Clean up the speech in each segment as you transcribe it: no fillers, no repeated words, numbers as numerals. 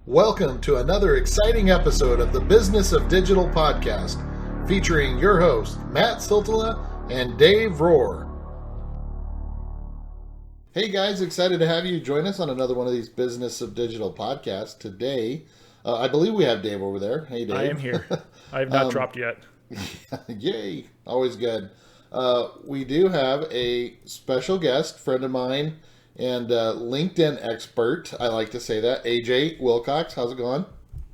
Welcome to another exciting episode of the Business of Digital podcast, featuring your hosts, Matt Siltala and Dave Rohr. Hey guys, excited to have you join us on another one of these Business of Digital podcasts. Today, I believe we have Dave over there. Hey Dave. I am here. I have not dropped yet. Yay, always good. We do have a special guest, friend of mine, and LinkedIn expert, I like to say that, AJ Wilcox. How's it going?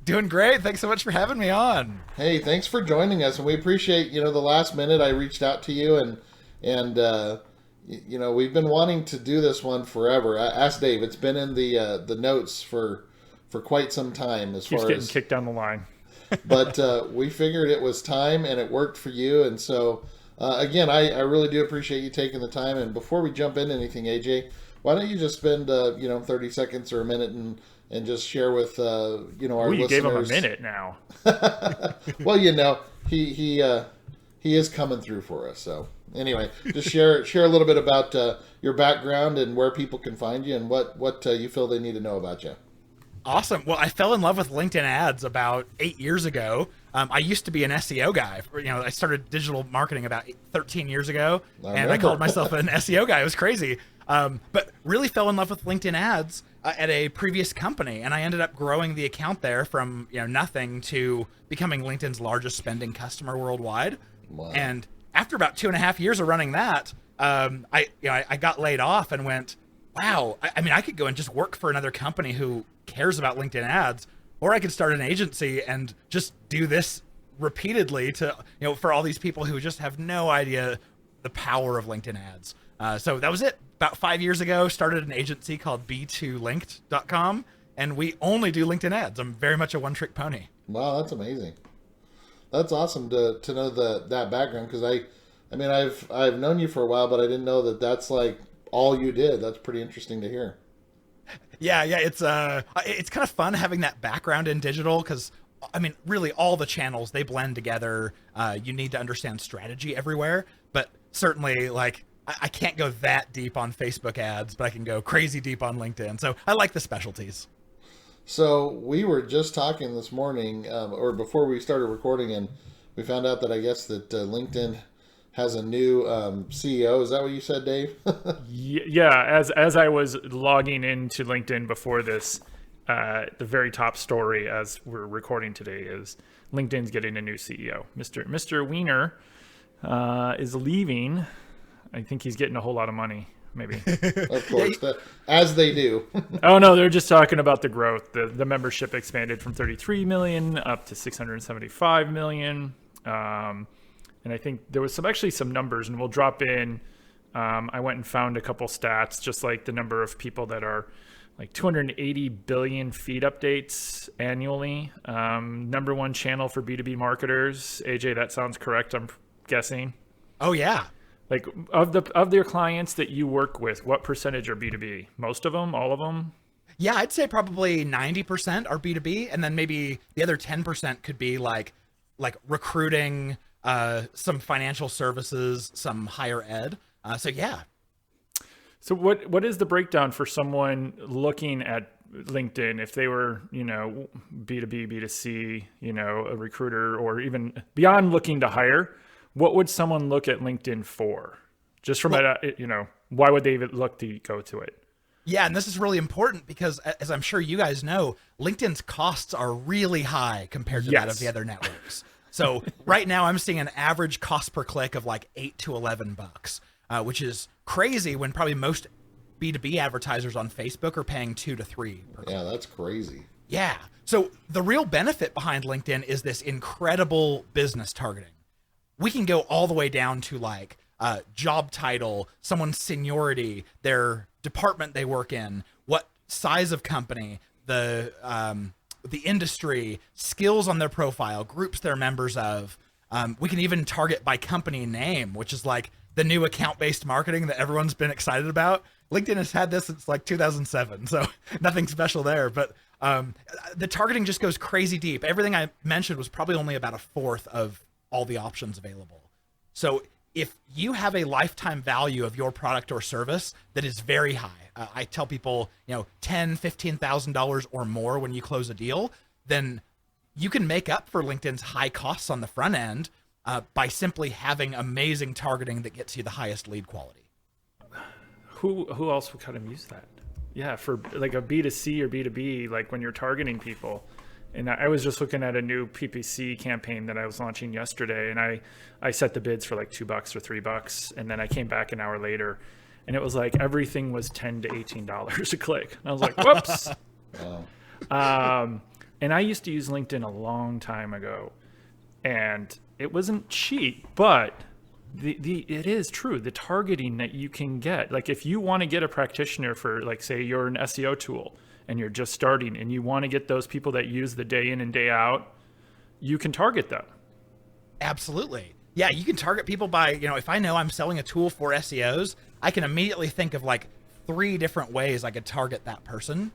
Doing great. Thanks so much for having me on. Hey, thanks for joining us, and we appreciate, the last minute I reached out to you, and we've been wanting to do this one forever. I asked Dave. It's been in the notes for quite some time Keeps getting kicked down the line. But we figured it was time, and it worked for you, and so again, I really do appreciate you taking the time. And before we jump into anything, AJ, why don't you just spend 30 seconds or a minute and just share with our listeners. You gave him a minute now. Well, he is coming through for us. So anyway, just share a little bit about your background and where people can find you and what you feel they need to know about you. Awesome. Well, I fell in love with LinkedIn ads about 8 years ago. I used to be an SEO guy. I started digital marketing about 13 years ago, and I called myself an SEO guy. It was crazy. But really fell in love with LinkedIn ads at a previous company, and I ended up growing the account there from nothing to becoming LinkedIn's largest spending customer worldwide. Wow. And after about 2.5 years of running that, I got laid off and went, wow. I could go and just work for another company who cares about LinkedIn ads, or I could start an agency and just do this repeatedly to for all these people who just have no idea the power of LinkedIn ads. So that was it. About 5 years ago, started an agency called b2linked.com, and we only do LinkedIn ads. I'm very much a one-trick pony. Wow, that's amazing. That's awesome to know that background, because I've known you for a while, but I didn't know that that's like all you did. That's pretty interesting to hear. Yeah, it's kind of fun having that background in digital, because really all the channels, they blend together. You need to understand strategy everywhere, but certainly I can't go that deep on Facebook ads, but I can go crazy deep on LinkedIn. So I like the specialties. So we were just talking this morning, or before we started recording, and we found out that I guess that LinkedIn has a new CEO. Is that what you said, Dave? Yeah. As I was logging into LinkedIn before this, the very top story as we're recording today is LinkedIn's getting a new CEO. Mr. Wiener is leaving. I think he's getting a whole lot of money, maybe. Of course, as they do. Oh, no, they're just talking about the growth. The membership expanded from 33 million up to 675 million. And I think there was some numbers, and we'll drop in. I went and found a couple stats, just like the number of people that are like 280 billion feed updates annually. Number one channel for B2B marketers. AJ, that sounds correct, I'm guessing. Oh, yeah. Like of their clients that you work with, what percentage are B2B? Most of them? All of them? Yeah, I'd say probably 90% are B2B, and then maybe the other 10% could be like recruiting, some financial services, some higher ed. So yeah. So what is the breakdown for someone looking at LinkedIn if they were, B2B, B2C, a recruiter, or even beyond looking to hire? What would someone look at LinkedIn for? Just from why would they even look to go to it? Yeah, and this is really important because, as I'm sure you guys know, LinkedIn's costs are really high compared to that of the other networks. So right now I'm seeing an average cost per click of like $8 to $11, which is crazy when probably most B2B advertisers on Facebook are paying $2 to $3 per click. Yeah, that's crazy. Yeah. So the real benefit behind LinkedIn is this incredible business targeting. We can go all the way down to job title, someone's seniority, their department they work in, what size of company, the industry, skills on their profile, groups they're members of. We can even target by company name, which is like the new account-based marketing that everyone's been excited about. LinkedIn has had this since 2007, so nothing special there. But the targeting just goes crazy deep. Everything I mentioned was probably only about a fourth of all the options available. So if you have a lifetime value of your product or service that is very high, I tell people, $10,000, $15,000 or more when you close a deal, then you can make up for LinkedIn's high costs on the front end by simply having amazing targeting that gets you the highest lead quality. Who else would kind of use that? Yeah, for like a B2C or B2B, like when you're targeting people. And I was just looking at a new PPC campaign that I was launching yesterday, and I set the bids for like $2 or $3, and then I came back an hour later, and it was like everything was $10 to $18 a click. And I was like, whoops. And I used to use LinkedIn a long time ago, and it wasn't cheap, but it is true. The targeting that you can get, like if you want to get a practitioner for, like, say you're an SEO tool and you're just starting and you want to get those people that use the day in and day out, you can target them. Absolutely. Yeah, you can target people by, if I know I'm selling a tool for SEOs, I can immediately think of like 3 different ways I could target that person.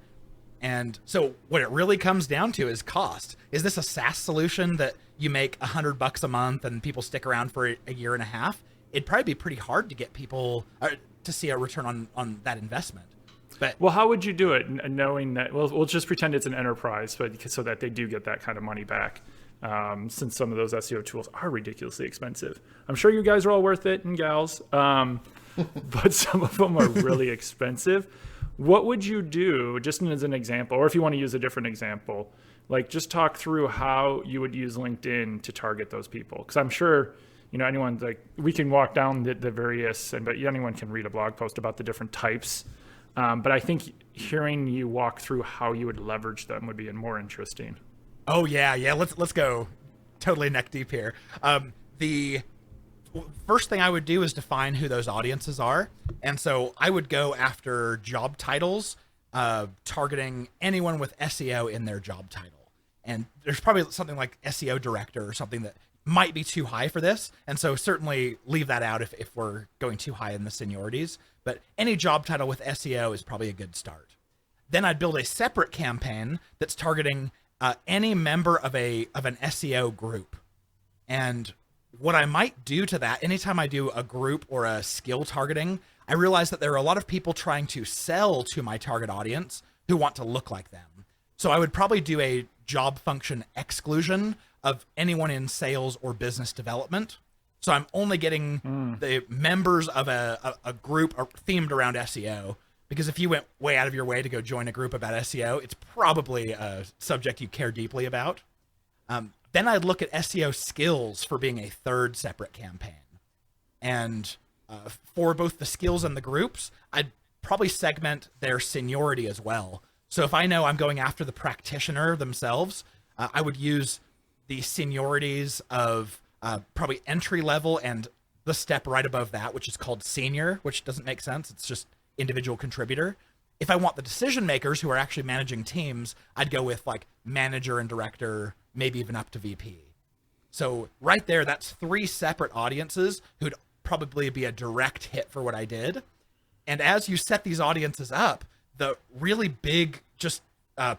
And so what it really comes down to is cost. Is this a SaaS solution that you make $100 a month and people stick around for a year and a half? It'd probably be pretty hard to get people to see a return on that investment. But well, how would you do it, knowing that? Well, we'll just pretend it's an enterprise, but so that they do get that kind of money back. Since some of those SEO tools are ridiculously expensive. I'm sure you guys are all worth it, and gals, but some of them are really expensive. What would you do, just as an example, or if you want to use a different example, like just talk through how you would use LinkedIn to target those people? Because I'm sure, anyone, like, we can walk down the various, but anyone can read a blog post about the different types. But I think hearing you walk through how you would leverage them would be more interesting. Oh yeah. Let's go totally neck deep here. The first thing I would do is define who those audiences are, and so I would go after job titles, targeting anyone with SEO in their job title. And there's probably something like SEO director or something that might be too high for this, and so certainly leave that out if we're going too high in the seniorities. But any job title with SEO is probably a good start. Then I'd build a separate campaign that's targeting any member of an SEO group. And what I might do to that, anytime I do a group or a skill targeting, I realize that there are a lot of people trying to sell to my target audience who want to look like them. So I would probably do a job function exclusion of anyone in sales or business development. So I'm only getting the members of a group themed around SEO. Because if you went way out of your way to go join a group about SEO, it's probably a subject you care deeply about. Then I'd look at SEO skills for being a third separate campaign. And for both the skills and the groups, I'd probably segment their seniority as well. So if I know I'm going after the practitioner themselves, I would use the seniorities of probably entry level and the step right above that, which is called senior, which doesn't make sense. It's just individual contributor. If I want the decision makers who are actually managing teams, I'd go with like manager and director, maybe even up to VP. So right there, that's 3 separate audiences who'd probably be a direct hit for what I did. And as you set these audiences up, the really big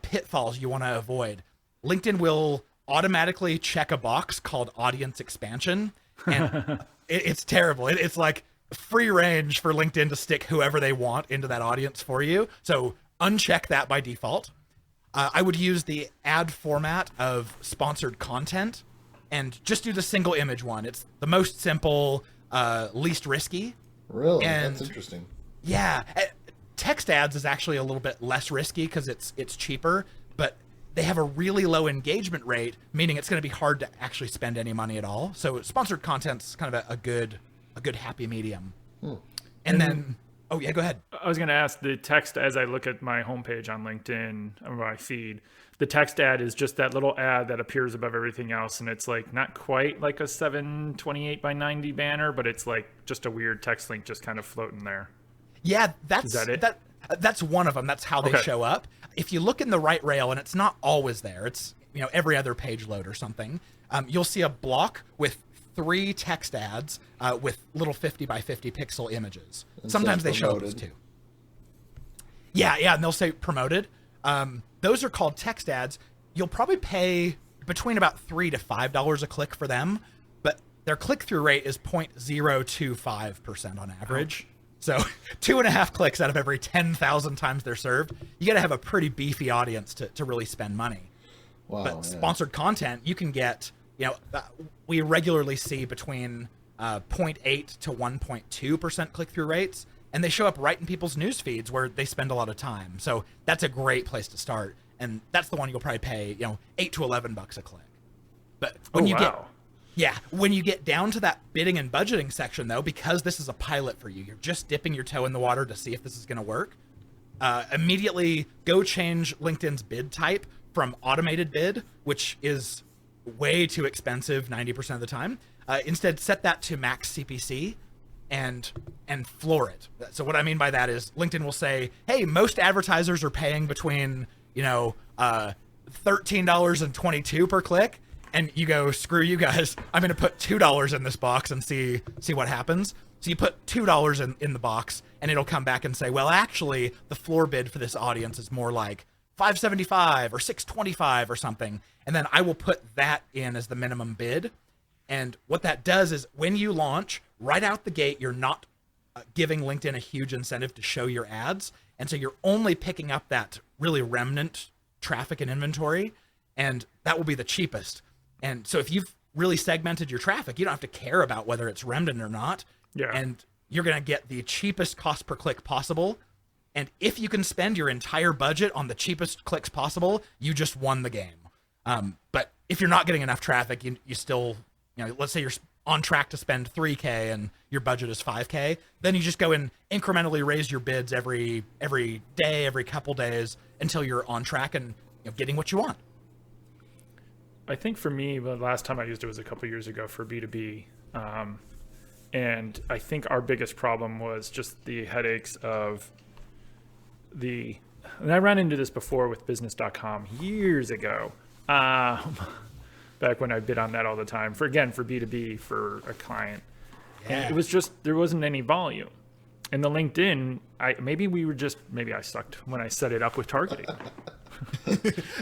pitfalls you want to avoid, LinkedIn will automatically check a box called audience expansion. And it's terrible. It's like free range for LinkedIn to stick whoever they want into that audience for you. So uncheck that by default. I would use the ad format of sponsored content and just do the single image one. It's the most simple, least risky. Really? And that's interesting. Yeah. Text ads is actually a little bit less risky because it's cheaper, but they have a really low engagement rate, meaning it's going to be hard to actually spend any money at all. So sponsored content's kind of a good happy medium. And then, oh yeah, go ahead. I was going to ask, the text, as I look at my homepage on LinkedIn, or my feed, the text ad is just that little ad that appears above everything else. And it's like not quite like a 728 by 90 banner, but it's like just a weird text link just kind of floating there. Yeah, Is that it? That's one of them. That's how they show up. If you look in the right rail, and it's not always there, it's every other page load or something, you'll see a block with 3 text ads with little 50 by 50 pixel images. And sometimes they show those too. Yeah, and they'll say promoted. Those are called text ads. You'll probably pay between about $3 to $5 a click for them, but their click-through rate is 0.025% on average. So 2.5 clicks out of every 10,000 times they're served. You got to have a pretty beefy audience to really spend money. Wow, but sponsored content, you can get, we regularly see between 0.8 to 1.2% click-through rates, and they show up right in people's news feeds where they spend a lot of time. So that's a great place to start. And that's the one you'll probably pay, $8 to $11 a click. But when when you get down to that bidding and budgeting section, though, because this is a pilot for you, you're just dipping your toe in the water to see if this is going to work. Immediately go change LinkedIn's bid type from automated bid, which is way too expensive 90% of the time. Instead, set that to max CPC and floor it. So what I mean by that is LinkedIn will say, hey, most advertisers are paying between, $13.22 per click. And you go, screw you guys, I'm going to put $2 in this box and see what happens. So you put $2 in the box, and it'll come back and say, well, actually, the floor bid for this audience is more like $5.75 or $6.25 or something. And then I will put that in as the minimum bid. And what that does is when you launch, right out the gate, you're not giving LinkedIn a huge incentive to show your ads. And so you're only picking up that really remnant traffic and inventory, and that will be the cheapest. And so if you've really segmented your traffic, you don't have to care about whether it's remnant or not. Yeah. And you're going to get the cheapest cost per click possible. And if you can spend your entire budget on the cheapest clicks possible, you just won the game. But if you're not getting enough traffic, you still, let's say you're on track to spend $3K and your budget is $5K, then you just go and incrementally raise your bids every day, every couple days until you're on track and getting what you want. I think for me, the last time I used it was a couple years ago for B2B. And I think our biggest problem was just the headaches of and I ran into this before with business.com years ago, back when I bid on that all the time for B2B for a client. Yeah. And it was just, there wasn't any volume. And the LinkedIn, maybe I sucked when I set it up with targeting.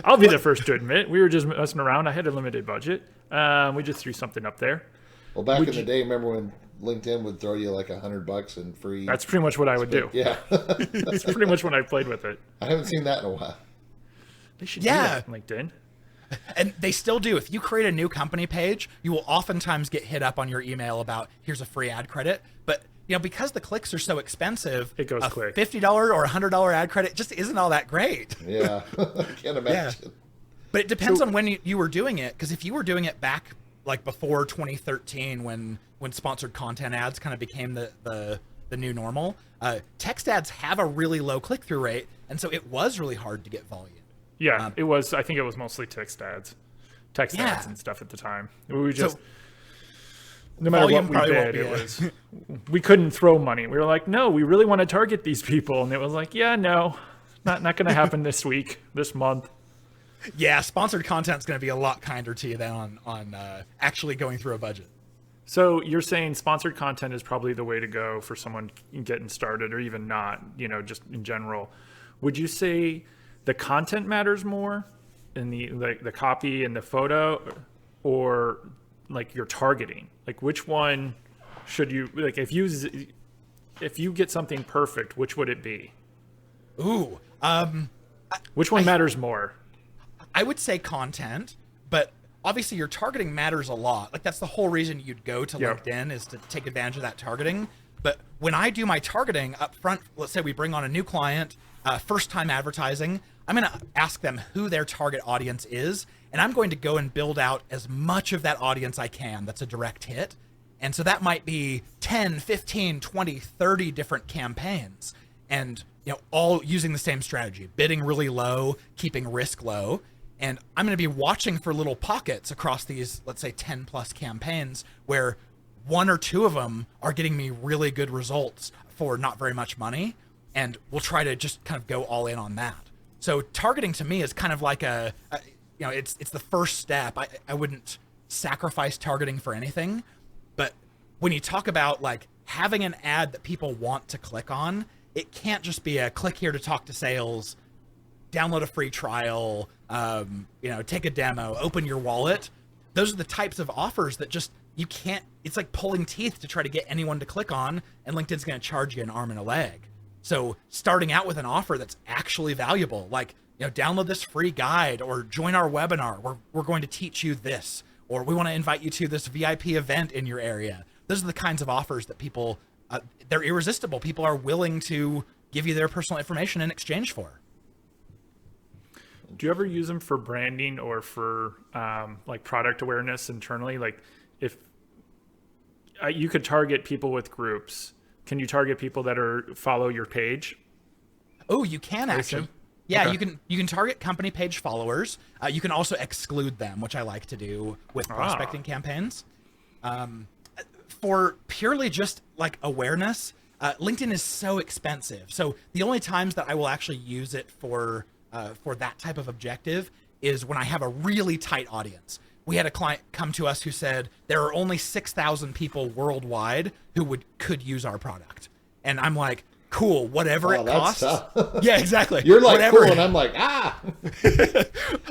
I'll be the first to admit, we were just messing around. I had a limited budget. We just threw something up there. Well, back in the day, remember when LinkedIn would throw you like $100 and free? That's pretty much what I would do. Yeah. That's pretty much when I played with it. I haven't seen that in a while. They should do that on LinkedIn. And they still do. If you create a new company page, you will oftentimes get hit up on your email about, here's a free ad credit. But because the clicks are so expensive, it goes quick. $50 or $100 ad credit just isn't all that great. Yeah, I can't imagine. Yeah. But it depends on when you were doing it. Because if you were doing it back like before 2013, when sponsored content ads kind of became the new normal, text ads have a really low click-through rate, and so it was really hard to get volume. Yeah, it was. I think it was mostly text ads and stuff at the time. We just, no matter what we did, it was, we couldn't throw money. We were like, no, we really want to target these people. And it was like, yeah, no, not going to happen this week, this month. Yeah, sponsored content is going to be a lot kinder to you than on actually going through a budget. So you're saying sponsored content is probably the way to go for someone getting started, or even not, just in general. Would you say the content matters more in the copy and the photo, or like your targeting? Like which one should you, like if you get something perfect, which would it be? Ooh, which one matters more? I would say content, but obviously your targeting matters a lot. Like that's the whole reason you'd go to LinkedIn, is to take advantage of that targeting. But when I do my targeting up front, let's say we bring on a new client, first time advertising, I'm going to ask them who their target audience is, and I'm going to go and build out as much of that audience I can that's a direct hit. And so that might be 10, 15, 20, 30 different campaigns, and all using the same strategy, bidding really low, keeping risk low. And I'm going to be watching for little pockets across these, let's say 10 plus campaigns, where one or two of them are getting me really good results for not very much money. And we'll try to just kind of go all in on that. So targeting to me is kind of like it's the first step. I wouldn't sacrifice targeting for anything. But when you talk about like having an ad that people want to click on, it can't just be a click here to talk to sales, download a free trial, take a demo, open your wallet. Those are the types of offers that just, you can't, it's like pulling teeth to try to get anyone to click on, and LinkedIn's going to charge you an arm and a leg. So starting out with an offer that's actually valuable, like, download this free guide or join our webinar. We're going to teach you this, or we want to invite you to this VIP event in your area. Those are the kinds of offers that people, they're irresistible. People are willing to give you their personal information in exchange for. Do you ever use them for branding or for like product awareness internally? Like if you could target people with groups, can you target people that follow your page? Oh, you can actually. Yeah, Okay. you can target company page followers. You can also exclude them, which I like to do with prospecting campaigns. For purely just like awareness, LinkedIn is so expensive. So the only times that I will actually use it for that type of objective is when I have a really tight audience. We had a client come to us who said there are only 6,000 people worldwide who could use our product, and I'm like, cool, whatever it costs. Yeah, exactly. You're like, whatever. cool, and I'm like, ah.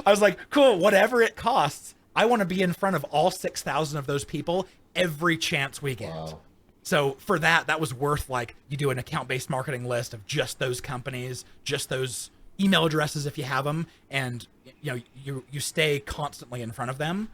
I was like, cool, whatever it costs. I want to be in front of all 6,000 of those people every chance we get. Wow. So for that was worth, like, you do an account-based marketing list of just those companies, just those email addresses if you have them, and you stay constantly in front of them.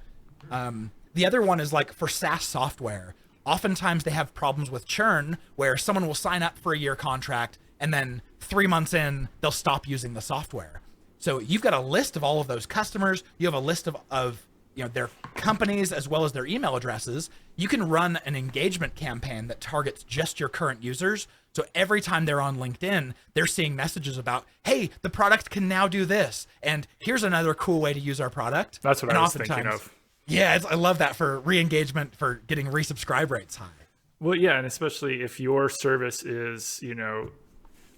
The other one is like for SaaS software. Oftentimes they have problems with churn where someone will sign up for a year contract and then 3 months in, they'll stop using the software. So you've got a list of all of those customers. You have a list of their companies as well as their email addresses. You can run an engagement campaign that targets just your current users. So every time they're on LinkedIn, they're seeing messages about, hey, the product can now do this. And here's another cool way to use our product. That's what I was thinking of. Yeah, I love that for re-engagement, for getting resubscribe rates high. Well, yeah, and especially if your service is,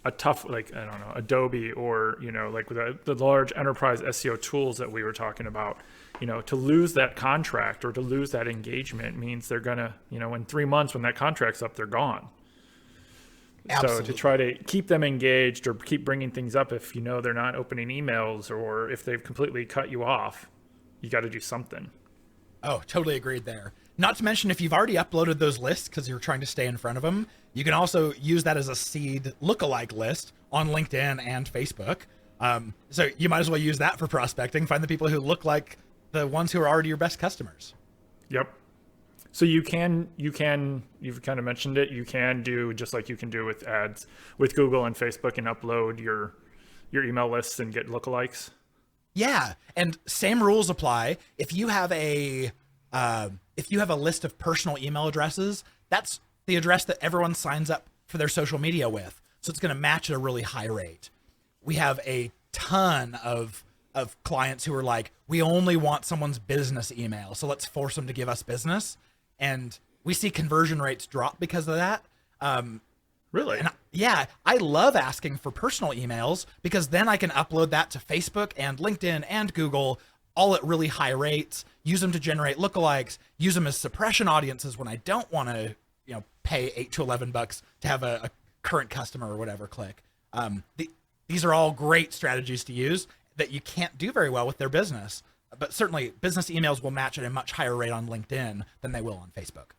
a tough, like, I don't know, Adobe or, like with the large enterprise SEO tools that we were talking about, to lose that contract or to lose that engagement means they're going to, in 3 months when that contract's up, they're gone. Absolutely. So to try to keep them engaged or keep bringing things up if they're not opening emails or if they've completely cut you off, you got to do something. Oh, totally agreed there. Not to mention, if you've already uploaded those lists because you're trying to stay in front of them, you can also use that as a seed lookalike list on LinkedIn and Facebook. So you might as well use that for prospecting. Find the people who look like the ones who are already your best customers. Yep. So you've kind of mentioned it, you can do just like you can do with ads with Google and Facebook and upload your email lists and get lookalikes. Yeah, and same rules apply. If you have a list of personal email addresses, that's the address that everyone signs up for their social media with. So it's going to match at a really high rate. We have a ton of clients who are like, we only want someone's business email, so let's force them to give us business. And we see conversion rates drop because of that. Really? And I love asking for personal emails because then I can upload that to Facebook and LinkedIn and Google all at really high rates, use them to generate lookalikes, use them as suppression audiences when I don't want to, pay $8 to $11 to have a current customer or whatever click. These are all great strategies to use that you can't do very well with their business, but certainly business emails will match at a much higher rate on LinkedIn than they will on Facebook.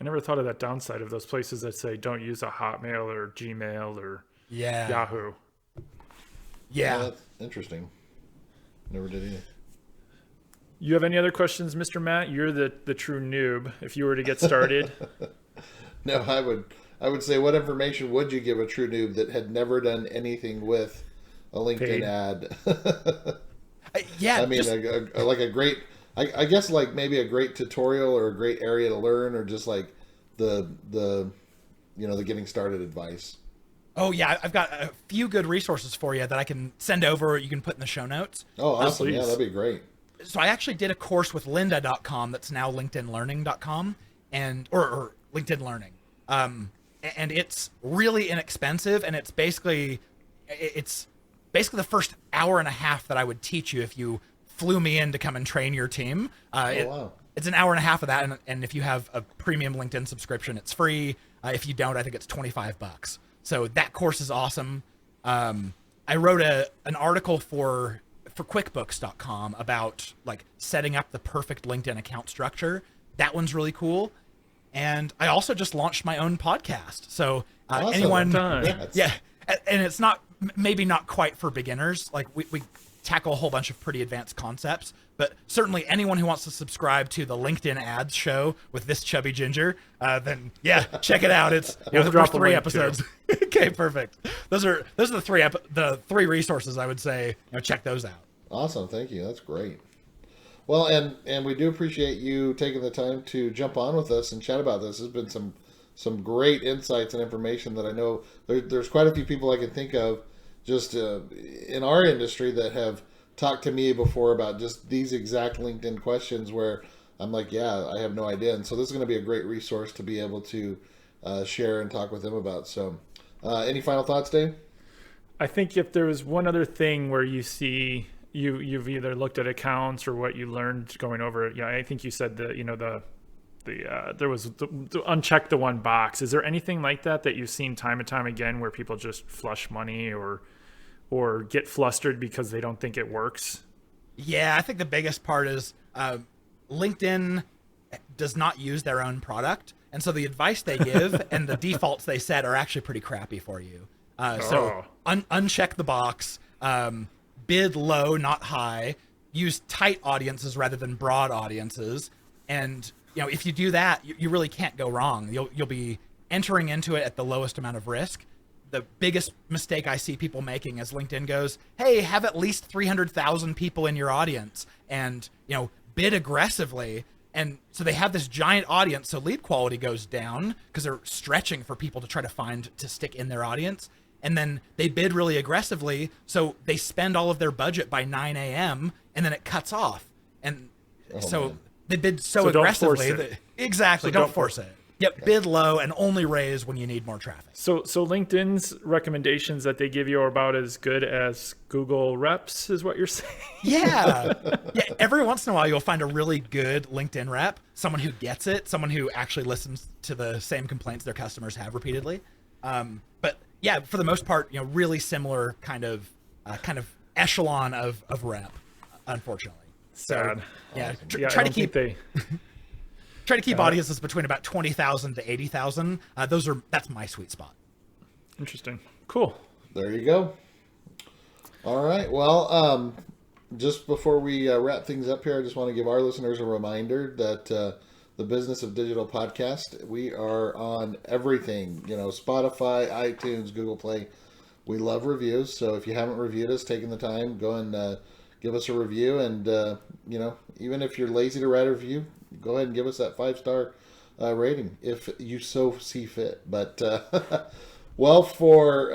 I never thought of that downside of those places that say don't use a Hotmail or Gmail or Yahoo. Yeah. That's interesting. Never did either. You have any other questions, Mr. Matt? You're the true noob. If you were to get started. No, I would say, what information would you give a true noob that had never done anything with a LinkedIn Paid. ad? Yeah. I mean, like a great, I guess like maybe a great tutorial or a great area to learn, or just like the getting started advice. Oh yeah, I've got a few good resources for you that I can send over or you can put in the show notes. Oh, awesome. Yeah, please. that'd be great. So I actually did a course with lynda.com that's now linkedinlearning.com or LinkedIn Learning. And it's really inexpensive, and it's basically the first hour and a half that I would teach you if you flew me in to come and train your team. Wow. It's an hour and a half of that, and if you have a premium LinkedIn subscription, it's free. If you don't, I think it's $25. So that course is awesome. I wrote an article for QuickBooks.com about like setting up the perfect LinkedIn account structure. that one's really cool. And I also just launched my own podcast. So Awesome. anyone, Congrats. yeah, and it's not maybe not quite for beginners. Like we tackle a whole bunch of pretty advanced concepts, but certainly anyone who wants to subscribe to the LinkedIn ads show with this chubby ginger, then yeah, check it out. It's We'll drop a three link, episodes. Okay, perfect. Those are the three resources I would say. Check those out. Awesome. Thank you. That's great. Well, and we do appreciate you taking the time to jump on with us and chat about this. There's been some great insights and information that I know there's quite a few people I can think of just in our industry that have talked to me before about just these exact LinkedIn questions where I'm like, yeah, I have no idea. And so this is going to be a great resource to be able to share and talk with them about. So any final thoughts, Dave? I think if there was one other thing where you see you've either looked at accounts or what you learned going over it. Yeah, I think you said that, there was the uncheck the one box. Is there anything like that you've seen time and time again where people just flush money or get flustered because they don't think it works? Yeah, I think the biggest part is LinkedIn does not use their own product. And so the advice they give and the defaults they set are actually pretty crappy for you. So uncheck the box, bid low, not high, use tight audiences rather than broad audiences. And if you do that, you really can't go wrong. You'll be entering into it at the lowest amount of risk. The biggest mistake I see people making is LinkedIn goes, hey, have at least 300,000 people in your audience and, bid aggressively. And so they have this giant audience. So lead quality goes down because they're stretching for people to try to stick in their audience. And then they bid really aggressively. So they spend all of their budget by 9 a.m. and then it cuts off. And man. They bid so aggressively. Exactly. Don't force it. Yep. Bid low and only raise when you need more traffic. So LinkedIn's recommendations that they give you are about as good as Google reps is what you're saying? Yeah. Yeah. Every once in a while, you'll find a really good LinkedIn rep, someone who gets it, someone who actually listens to the same complaints their customers have repeatedly. But yeah, for the most part, really similar kind of echelon of rep, unfortunately. Sad. Yeah. Yeah, Try to keep Got audiences between about 20,000 to 80,000. That's my sweet spot. Interesting. Cool. There you go. All right. Well, just before we wrap things up here, I just want to give our listeners a reminder that the Business of Digital podcast, we are on everything, Spotify, iTunes, Google Play. We love reviews. So if you haven't reviewed us, taking the time, go and give us a review. And, even if you're lazy to write a review, go ahead and give us that 5-star rating if you so see fit. But, well, for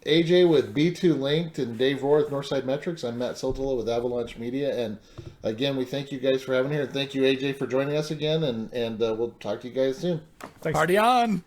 AJ with B2 Linked and Dave Rohr with Northside Metrics, I'm Matt Sotola with Avalanche Media. And again, we thank you guys for having here. And thank you, AJ, for joining us again. And we'll talk to you guys soon. Thanks. Party on.